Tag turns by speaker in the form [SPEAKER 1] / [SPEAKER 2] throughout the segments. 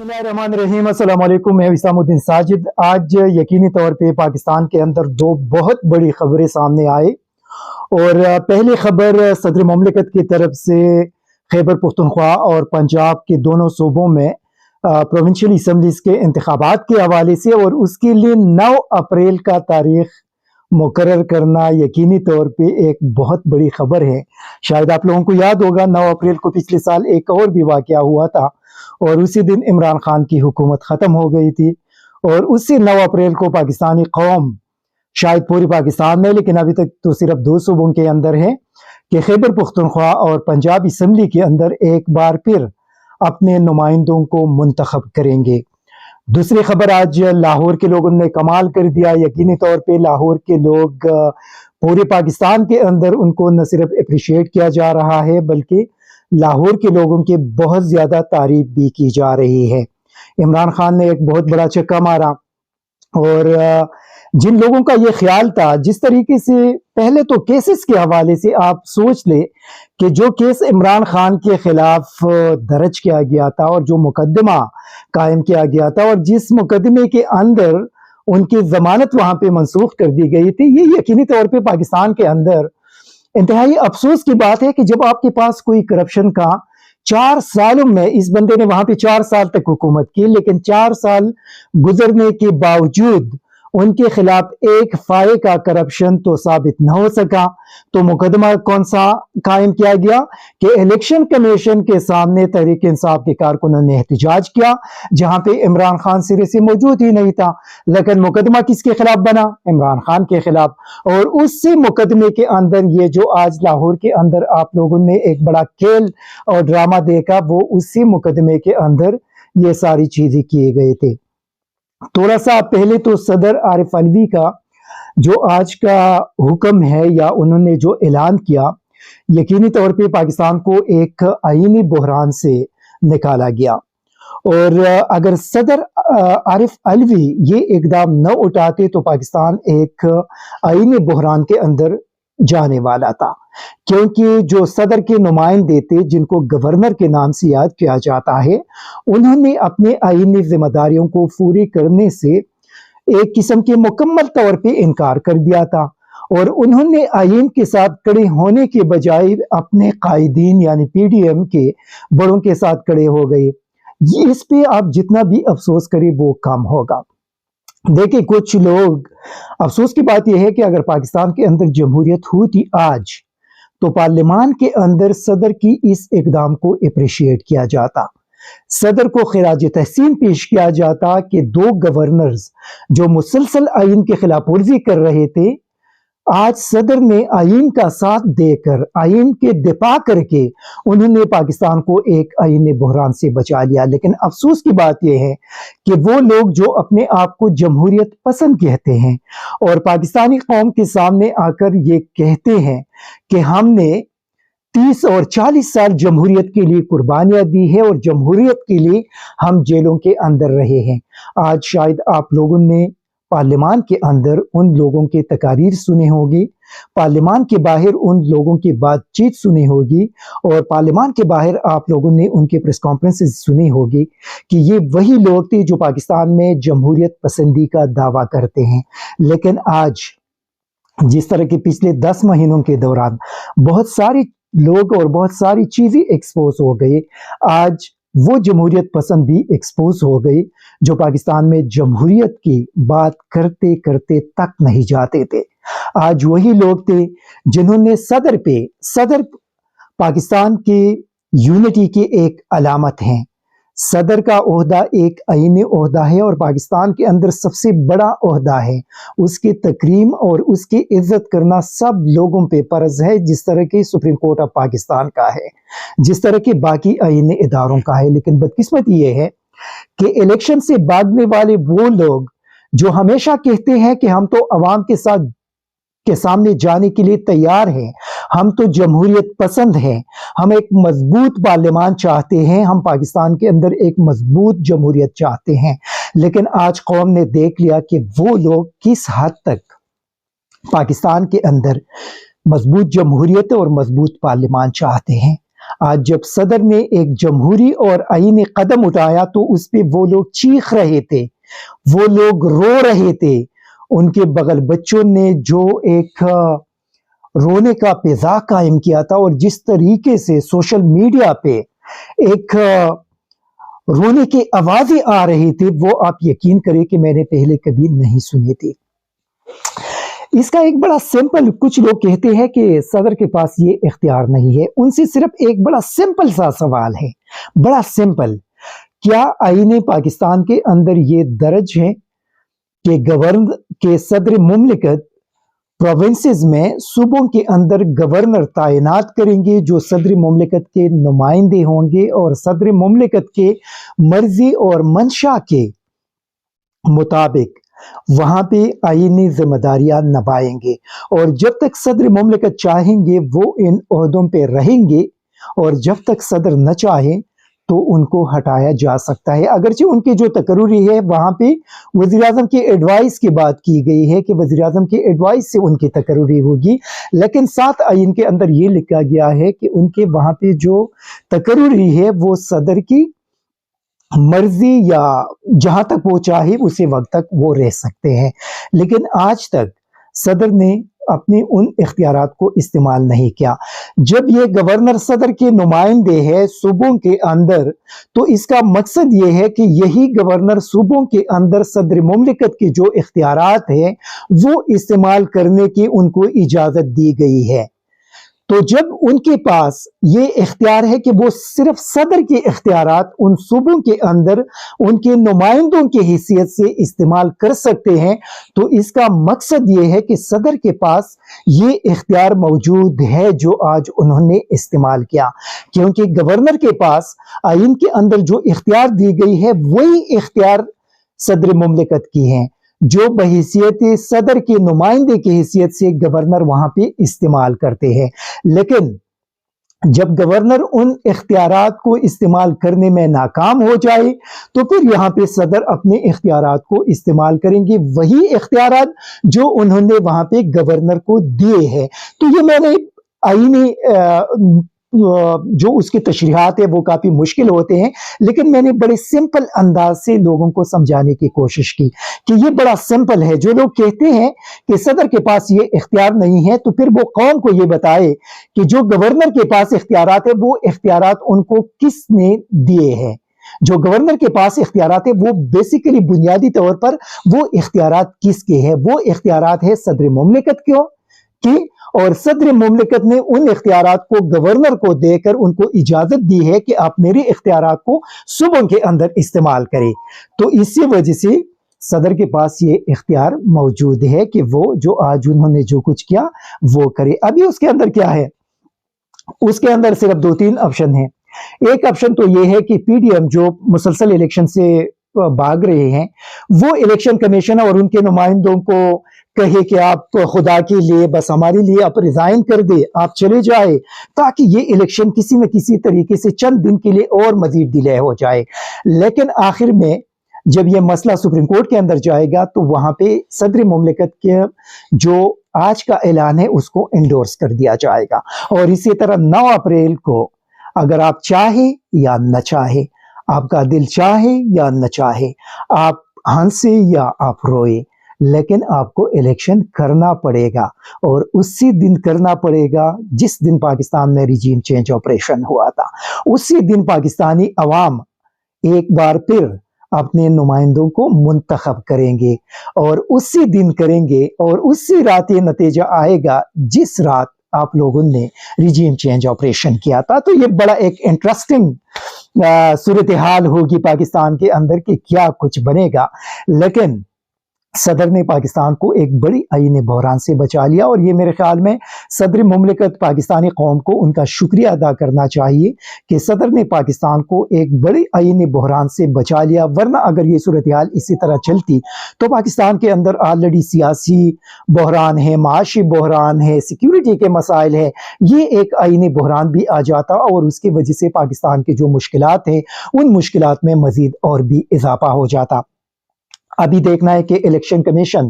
[SPEAKER 1] बिस्मिल्लाहिर्रहमानिर्रहीम, अस्सलाम वालेकुम। मैं इस्लामुद्दीन साजिद। आज यकीनी तौर पे पाकिस्तान के अंदर दो बहुत बड़ी खबरें सामने आई और पहली खबर सदर मुमलिकत की तरफ से खैबर पख्तूनख्वा और पंजाब के दोनों सूबों में प्रोविंशियल असम्बलीज के इंतखाबात के हवाले से और उसके लिए 9 अप्रैल का तारीख मुकर्रर करना यकीनी तौर पे एक बहुत बड़ी खबर है। शायद आप लोगों को याद होगा 9 अप्रैल को पिछले साल एक और भी वाकया हुआ था और उसी दिन इमरान खान की हुकूमत ख़त्म हो गई थी और उसी 9 अप्रैल को पाकिस्तानी कौम, शायद पूरी पाकिस्तान में लेकिन अभी तक तो सिर्फ 2 सूबों के अंदर है, कि खैबर पख्तूनख्वा और पंजाब असम्बली के अंदर एक बार फिर अपने नुमाइंदों को मुंतखब करेंगे। दूसरी खबर, आज लाहौर के लोगों ने कमाल कर दिया। यकीनी तौर पे लाहौर के लोग, पूरे पाकिस्तान के अंदर उनको न सिर्फ अप्रिशिएट किया जा रहा है बल्कि लाहौर के लोगों की बहुत ज़्यादा तारीफ भी की जा रही है। इमरान खान ने एक बहुत बड़ा चक्का मारा और जिन लोगों का ये ख्याल था, जिस तरीके से पहले तो केसेस के हवाले से आप सोच ले कि जो केस इमरान खान के खिलाफ दर्ज किया गया था और जो मुकदमा कायम किया गया था और जिस मुकदमे के अंदर उनकी जमानत वहां पे मनसूख कर दी गई थी, ये यकीनी तौर पे पाकिस्तान के अंदर इंतहाई अफसोस की बात है कि जब आपके पास कोई करप्शन का 4 सालों में, इस बंदे ने वहां पे 4 साल तक हुकूमत की, लेकिन 4 साल गुजरने के बावजूद उनके खिलाफ एक फाये का करप्शन तो साबित न हो सका। तो मुकदमा कौन सा कायम किया गया कि इलेक्शन कमीशन के सामने तहरीक इंसाफ के कारकुनों ने एहतजाज किया, जहां पे इमरान खान सिरे से मौजूद ही नहीं था, लेकिन मुकदमा किसके खिलाफ बना? इमरान खान के खिलाफ। और उसी मुकदमे के अंदर ये जो आज लाहौर के अंदर आप लोगों ने एक बड़ा खेल और ड्रामा देखा, वो उसी मुकदमे के अंदर ये सारी चीजें किए गए थे। थोड़ा सा पहले तो सदर आरिफ अलवी का जो आज का हुक्म है या उन्होंने जो ऐलान किया, यकीनी तौर पे पाकिस्तान को एक आईनी बहरान से निकाला गया और अगर सदर आरिफ अलवी ये इकदाम न उठाते तो पाकिस्तान एक आईनी बहरान के अंदर जाने वाला था, क्योंकि जो सदर के नुमाइंदे थे जिनको गवर्नर के नाम से याद किया जाता है, उन्होंने अपने आईनी जिम्मेदारियों को पूरी करने से एक किस्म के मुकम्मल तौर पे इनकार कर दिया था और उन्होंने आईन के साथ खड़े होने के बजाय अपने कायदीन यानी पीडीएम के बड़ों के साथ खड़े हो गए। इस पे आप जितना भी अफसोस करें वो कम होगा। देखिए, कुछ लोग, अफसोस की बात यह है कि अगर पाकिस्तान के अंदर जमहूरियत होती आज, तो पार्लियामान के अंदर सदर की इस इकदाम को अप्रिशिएट किया जाता, सदर को खिराज तहसीन पेश किया जाता कि 2 गवर्नर्स जो मुसलसल आइन की खिलाफ वर्जी कर रहे थे, आज सदर ने आइन का साथ देकर, आइन के दिफा करके उन्होंने पाकिस्तान को एक आईनी बहरान से बचा लिया। लेकिन अफसोस की बात यह है कि वो लोग जो अपने आप को जमहूरियत पसंद कहते हैं और पाकिस्तानी कौम के सामने आकर ये कहते हैं कि हमने 30 और 40 साल जमहूरियत के लिए कुर्बानियां दी है और जमहूरियत के लिए हम जेलों के अंदर रहे हैं, आज शायद आप लोगों ने पार्लियामान के अंदर उन लोगों के तकारीर सुने होगी, पार्लियामान के बाहर उन लोगों की बातचीत सुनी होगी और पार्लियामान के बाहर आप लोगों ने उनके प्रेस कॉन्फ्रेंसेस सुनी होगी कि ये वही लोग थे जो पाकिस्तान में जमहूरियत पसंदी का दावा करते हैं। लेकिन आज जिस तरह के पिछले 10 महीनों के दौरान बहुत सारी लोग और बहुत सारी चीजें एक्सपोज हो गई, आज वो जमहूरियत पसंद भी एक्सपोज हो गई जो पाकिस्तान में जमहूरियत की बात करते करते तक नहीं जाते थे। आज वही लोग थे जिन्होंने सदर पाकिस्तान की यूनिटी की एक अलामत हैं। सदर का ओहदा एक आईनी ओहदा है और पाकिस्तान के अंदर सबसे बड़ा ओहदा है। उसकी तकरीम और उसकी इज्जत करना सब लोगों पे फर्ज है, जिस तरह की सुप्रीम कोर्ट ऑफ पाकिस्तान का है, जिस तरह के बाकी आईनी इदारों का है। लेकिन बदकिस्मती ये है कि इलेक्शन से भागने वाले वो लोग जो हमेशा कहते हैं कि हम तो अवाम के सामने जाने के लिए तैयार हैं, हम तो जमहूरियत पसंद हैं, हम एक मजबूत पार्लियामान चाहते हैं, हम पाकिस्तान के अंदर एक मजबूत जमहूरियत चाहते हैं, लेकिन आज कौम ने देख लिया कि वो लोग किस हद तक पाकिस्तान के अंदर मजबूत जमहूरियत और मजबूत पार्लियामान चाहते हैं। آج جب صدر نے ایک جمہوری اور آئینی قدم اٹھایا تو اس پہ وہ لوگ چیخ رہے تھے، وہ لوگ رو رہے تھے، ان کے بغل بچوں نے جو ایک رونے کا فضا قائم کیا تھا، اور جس طریقے سے سوشل میڈیا پہ ایک رونے کی آوازیں آ رہی تھی، وہ آپ یقین کریں کہ میں نے پہلے کبھی نہیں سنی تھی۔ اس کا ایک بڑا سمپل، کچھ لوگ کہتے ہیں کہ صدر کے پاس یہ اختیار نہیں ہے، ان سے صرف ایک بڑا سمپل سا سوال ہے، بڑا سمپل، کیا آئین پاکستان کے اندر یہ درج ہے کہ صدر مملکت پروونسز میں صوبوں کے اندر گورنر تعینات کریں گے جو صدر مملکت کے نمائندے ہوں گے اور صدر مملکت کے مرضی اور منشا کے مطابق وہاں پہ آئینی ذمہ داریاں نبھائیں گے، اور جب تک صدر مملکت چاہیں گے وہ ان عہدوں پہ رہیں گے، اور جب تک صدر نہ چاہیں تو ان کو ہٹایا جا سکتا ہے۔ اگرچہ ان کی جو تقرری ہے وہاں پہ وزیراعظم کی ایڈوائس کی بات کی گئی ہے کہ وزیراعظم کی ایڈوائس سے ان کی تقرری ہوگی، لیکن ساتھ آئین کے اندر یہ لکھا گیا ہے کہ ان کے وہاں پہ جو تقرری ہے وہ صدر کی مرضی یا جہاں تک وہ چاہے اسی وقت تک وہ رہ سکتے ہیں۔ لیکن آج تک صدر نے اپنے ان اختیارات کو استعمال نہیں کیا۔ جب یہ گورنر صدر کے نمائندے ہے صوبوں کے اندر، تو اس کا مقصد یہ ہے کہ یہی گورنر صوبوں کے اندر صدر مملکت کے جو اختیارات ہیں وہ استعمال کرنے کی ان کو اجازت دی گئی ہے۔ تو جب ان کے پاس یہ اختیار ہے کہ وہ صرف صدر کے اختیارات ان صوبوں کے اندر ان کے نمائندوں کی حیثیت سے استعمال کر سکتے ہیں، تو اس کا مقصد یہ ہے کہ صدر کے پاس یہ اختیار موجود ہے جو آج انہوں نے استعمال کیا، کیونکہ گورنر کے پاس آئین کے اندر جو اختیار دی گئی ہے وہی اختیار صدر مملکت کی ہیں جو بحیثیت صدر کے نمائندے کی حیثیت سے گورنر وہاں پہ استعمال کرتے ہیں۔ لیکن جب گورنر ان اختیارات کو استعمال کرنے میں ناکام ہو جائے تو پھر یہاں پہ صدر اپنے اختیارات کو استعمال کریں گے، وہی اختیارات جو انہوں نے وہاں پہ گورنر کو دیے ہیں۔ تو یہ میں نے آئینی جو اس کی تشریحات ہے وہ کافی مشکل ہوتے ہیں، لیکن میں نے بڑے سمپل انداز سے لوگوں کو سمجھانے کی کوشش کی کہ یہ بڑا سمپل ہے۔ جو لوگ کہتے ہیں کہ صدر کے پاس یہ اختیار نہیں ہے تو پھر وہ قوم کو یہ بتائے کہ جو گورنر کے پاس اختیارات ہے وہ اختیارات ان کو کس نے دیے ہیں۔ جو گورنر کے پاس اختیارات ہے وہ بیسیکلی بنیادی طور پر وہ اختیارات کس کے ہیں؟ وہ اختیارات ہے صدر مملکت کی، اور صدر مملکت نے ان اختیارات کو گورنر کو دے کر ان کو اجازت دی ہے کہ آپ میرے اختیارات کو صوبوں کے اندر استعمال کریں۔ تو اسی وجہ سے صدر کے پاس یہ اختیار موجود ہے کہ وہ جو آج انہوں نے جو کچھ کیا وہ کرے۔ ابھی اس کے اندر کیا ہے؟ اس کے اندر صرف 2-3 آپشن ہیں۔ ایک آپشن تو یہ ہے کہ پی ڈی ایم جو مسلسل الیکشن سے بھاگ رہے ہیں وہ الیکشن کمیشن اور ان کے نمائندوں کو کہے کہ آپ خدا کے لیے بس ہمارے لیے آپ ریزائن کر دے، آپ چلے جائے، تاکہ یہ الیکشن کسی نہ کسی طریقے سے چند دن کے لیے اور مزید ڈیلے ہو جائے۔ لیکن آخر میں جب یہ مسئلہ سپریم کورٹ کے اندر جائے گا تو وہاں پہ صدر مملکت کے جو آج کا اعلان ہے اس کو انڈورس کر دیا جائے گا، اور اسی طرح 9 اپریل کو اگر آپ چاہیں یا نہ چاہیں، آپ کا دل چاہے یا نہ چاہے، آپ ہنسے یا آپ روئے، لیکن آپ کو الیکشن کرنا پڑے گا، اور اسی دن کرنا پڑے گا جس دن پاکستان میں ریجیم چینج آپریشن ہوا تھا۔ اسی دن پاکستانی عوام ایک بار پھر اپنے نمائندوں کو منتخب کریں گے، اور اسی دن کریں گے، اور اسی رات یہ نتیجہ آئے گا جس رات آپ لوگوں نے ریجیم چینج آپریشن کیا تھا۔ تو یہ بڑا ایک انٹرسٹنگ صورتحال ہوگی پاکستان کے اندر کہ کیا کچھ بنے گا، لیکن صدر نے پاکستان کو ایک بڑی آئینی بحران سے بچا لیا، اور یہ میرے خیال میں صدر مملکت پاکستانی قوم کو ان کا شکریہ ادا کرنا چاہیے کہ صدر نے پاکستان کو ایک بڑی آئینی بحران سے بچا لیا، ورنہ اگر یہ صورتحال اسی طرح چلتی تو پاکستان کے اندر آلریڈی سیاسی بحران ہے، معاشی بحران ہے، سیکیورٹی کے مسائل ہے، یہ ایک آئینی بحران بھی آ جاتا، اور اس کی وجہ سے پاکستان کے جو مشکلات ہیں ان مشکلات میں مزید اور بھی اضافہ ہو جاتا۔ ابھی دیکھنا ہے کہ الیکشن کمیشن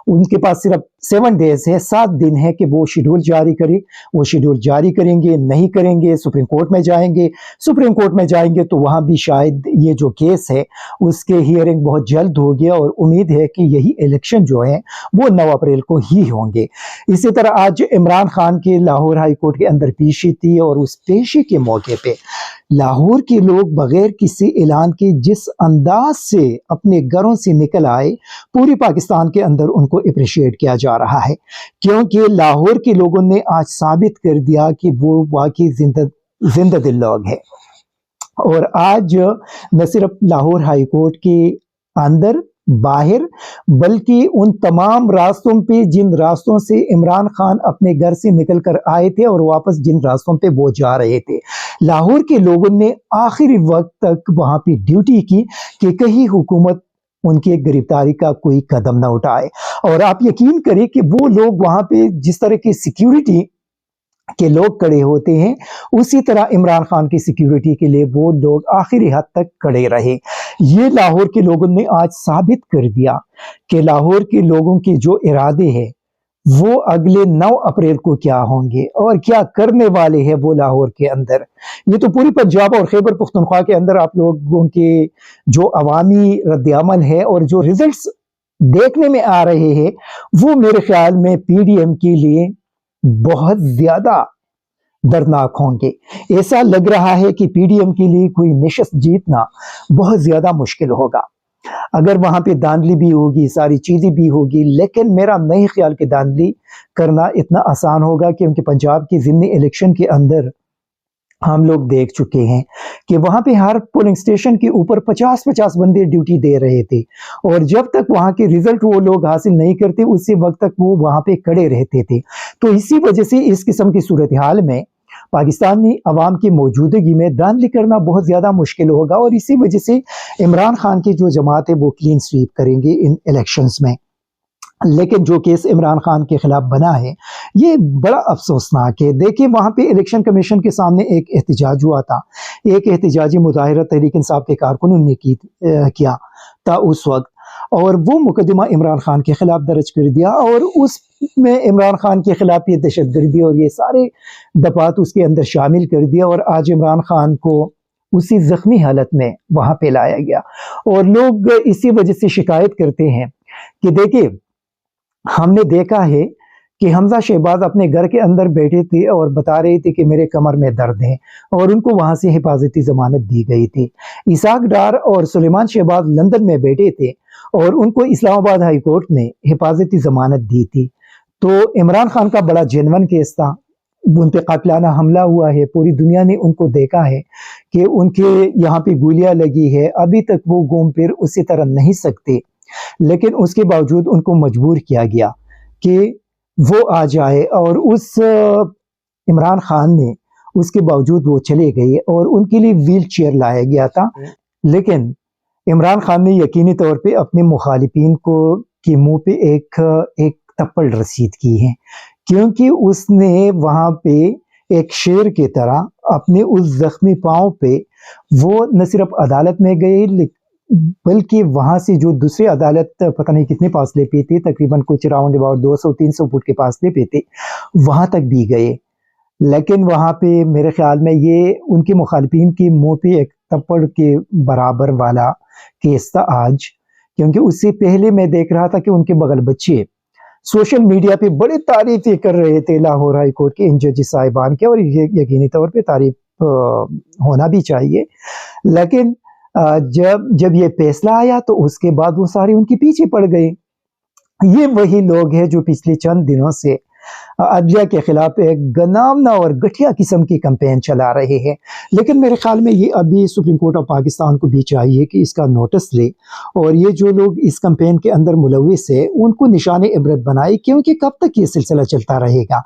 [SPEAKER 1] ان کے پاس صرف 7 डेज है, 7 दिन है कि वो शेड्यूल जारी करे। वो शेड्यूल जारी करेंगे, नहीं करेंगे, सुप्रीम कोर्ट में जाएंगे। सुप्रीम कोर्ट में जाएंगे तो वहाँ भी शायद ये जो केस है उसके हियरिंग बहुत जल्द होगी और उम्मीद है कि यही इलेक्शन जो है वो 9 अप्रैल को ही होंगे। इसी तरह आज इमरान खान के लाहौर हाई कोर्ट के अंदर पेशी थी और उस पेशी के मौके पे लाहौर के लोग बगैर किसी ऐलान के जिस अंदाज से अपने घरों से निकल आए, पूरी पाकिस्तान के अंदर उनको अप्रिशिएट किया जा रहा है, क्योंकि लाहौर के लोगों ने आज साबित कर दिया कि वो वाकई जिंदा दिल लोग हैं। और आज न सिर्फ लाहौर हाई कोर्ट के अंदर बाहर, बल्कि उन तमाम रास्तों पे जिन रास्तों से इमरान खान अपने घर से निकल कर आए थे और वापस जिन रास्तों पे वो जा रहे थे, लाहौर के लोगों ने आखिरी वक्त तक वहाँ पे ड्यूटी की कि कहीं हुकूमत उनकी गिरफ्तारी का कोई कदम ना उठाए। और आप यकीन करें कि वो लोग वहाँ पे जिस तरह की सिक्योरिटी के लोग खड़े होते हैं, उसी तरह इमरान खान की सिक्योरिटी के लिए वो लोग आखिरी हद तक खड़े रहे। ये लाहौर के लोगों ने आज साबित कर दिया कि लाहौर के लोगों के जो इरादे हैं वो अगले 9 अप्रैल को क्या होंगे और क्या करने वाले हैं वो लाहौर के अंदर। ये तो पूरी पंजाब और खैबर पख्तूनख्वा के अंदर आप लोगों के जो अवामी रद्द-ए-अमल है और जो रिजल्ट्स देखने में आ रहे हैं वो मेरे ख्याल में पीडीएम के लिए बहुत ज्यादा दर्दनाक होंगे। ऐसा लग रहा है कि पीडीएम के लिए कोई नशिस्त जीतना बहुत ज्यादा मुश्किल होगा। अगर वहां पे धांधली भी होगी, सारी चीजें भी होगी, लेकिन मेरा नहीं ख्याल कि धांधली करना इतना आसान होगा, क्योंकि पंजाब की ज़िमनी इलेक्शन के अंदर हम लोग देख चुके हैं कि वहां पे हर पोलिंग स्टेशन के ऊपर 50-50 बंदे ड्यूटी दे रहे थे और जब तक वहां के रिजल्ट वो लोग हासिल नहीं करते उसी वक्त तक वो वहां पे खड़े रहते थे। तो इसी वजह से इस किस्म की सूरत हाल में पाकिस्तानी अवाम की मौजूदगी में धांधली करना बहुत ज्यादा मुश्किल होगा और इसी वजह से इमरान खान की जो जमात है वो क्लीन स्वीप करेंगे इन इलेक्शंस में। लेकिन जो केस इमरान खान के खिलाफ बना है ये बड़ा अफसोसनाक है। देखिए वहां पे इलेक्शन कमीशन के सामने एक एहतजाज हुआ था, एक एहतजाजी मुजाहिरा तहरीक इंसाफ के कारकुनों ने किया था उस वक्त, और वो मुकदमा इमरान खान के खिलाफ दर्ज कर दिया और उसमें इमरान खान के खिलाफ ये दहशतगर्दी और ये सारे दफात उसके अंदर शामिल कर दिया और आज इमरान खान को उसी जख्मी हालत में वहां पे लाया गया। और लोग इसी वजह से शिकायत करते हैं कि देखिए हमने देखा है कि हमजा शहबाज अपने घर के अंदर बैठे थे और बता रहे थे कि मेरे कमर में दर्द है और उनको वहां से हिफाजती जमानत दी गई थी। इसाक डार और सुलेमान शहबाज लंदन में बैठे थे और उनको इस्लामाबाद हाई कोर्ट ने हिफाजती जमानत दी थी। तो इमरान खान का बड़ा जेन्युइन केस था, उन पे कातिलाना हमला हुआ है, पूरी दुनिया ने उनको देखा है कि उनके यहाँ पे गोलियां लगी है, अभी तक वो घूम फिर उसी तरह नहीं सकते, लेकिन उसके बावजूद उनको मजबूर किया गया कि वो आ जाए और उस इमरान खान ने उसके बावजूद वो चले गए और उनके लिए व्हील चेयर लाया गया था। लेकिन इमरान खान ने यकीनी तौर पे अपने मुखालिफिन को के मुंह पे एक थप्पड़ रसीद की है, क्योंकि उसने वहां पे एक शेर की तरह अपने उस जख्मी पांव पे वो न सिर्फ अदालत में गए बल्कि वहां से जो दूसरी अदालत पता नहीं कितने फासले पे थे, तकरीबन कुछ राउंड अबाउट 200-300 फुट के फासले पे थे, वहां तक भी गए। लेकिन वहां पे मेरे ख्याल में ये उनके मुखालिफिन के मुंह पे एक थप्पड़ के बराबर वाला केस था आज, क्योंकि उससे पहले मैं देख रहा था कि उनके बगल बच्चे सोशल मीडिया पे बड़ी तारीफें कर रहे थे लाहौर हाई कोर्ट के इन जज साहिबान के, और ये यकीनी तौर पे तारीफ होना भी चाहिए। लेकिन जब ये फैसला आया तो उसके बाद वो सारे उनके पीछे पड़ गए। ये वही लोग हैं जो पिछले चंद दिनों से अदलिया के खिलाफ एक गनामना और घटिया किस्म की कैंपेन चला रहे हैं। लेकिन मेरे ख्याल में ये अभी सुप्रीम कोर्ट ऑफ पाकिस्तान को भी चाहिए कि इसका नोटिस ले और ये जो लोग इस कैंपेन के अंदर मुलविस है उनको निशाने इबरत बनाए, क्योंकि कब तक ये सिलसिला चलता रहेगा।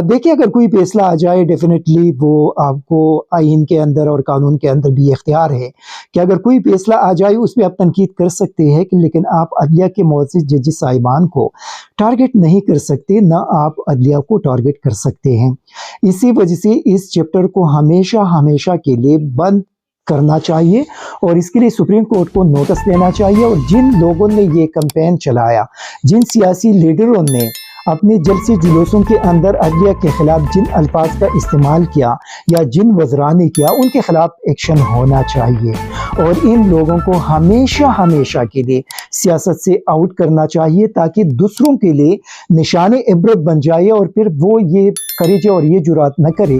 [SPEAKER 1] देखिए अगर कोई फैसला आ जाए डेफिनेटली वो आपको आइन के अंदर और कानून के अंदर भी इख्तियार है कि अगर कोई फैसला आ जाए उसमें आप तनकीद कर सकते हैं, लेकिन आप अदलिया के मुअज़्ज़िज़ जज साहिबान को टारगेट नहीं कर सकते, ना आप अदलिया को टारगेट कर सकते हैं। इसी वजह से इस चैप्टर को हमेशा के लिए बंद کرنا چاہیے اور اس کے لیے سپریم کورٹ کو نوٹس دینا چاہیے. اور جن لوگوں نے یہ کمپین چلایا، جن سیاسی لیڈروں نے اپنے جلسے جلوسوں کے اندر عدلیہ کے خلاف جن الفاظ کا استعمال کیا یا جن وزراء نے کیا، ان کے خلاف ایکشن ہونا چاہیے اور ان لوگوں کو ہمیشہ کے لیے سیاست سے آؤٹ کرنا چاہیے تاکہ دوسروں کے لیے نشان عبرت بن جائے اور پھر وہ یہ کرے جو اور یہ جرات نہ کرے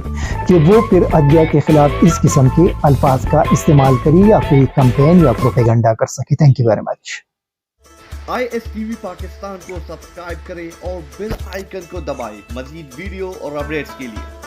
[SPEAKER 1] کہ وہ پھر عدلیہ کے خلاف اس قسم کے الفاظ کا استعمال کرے یا کوئی کمپین یا پروپیگنڈا کر سکے. Thank you very much.
[SPEAKER 2] ISTV Pakistan کو سبسکرائب کریں اور بیل آئیکن کو دبائیں مزید ویڈیو اور اپڈیٹس کے لیے.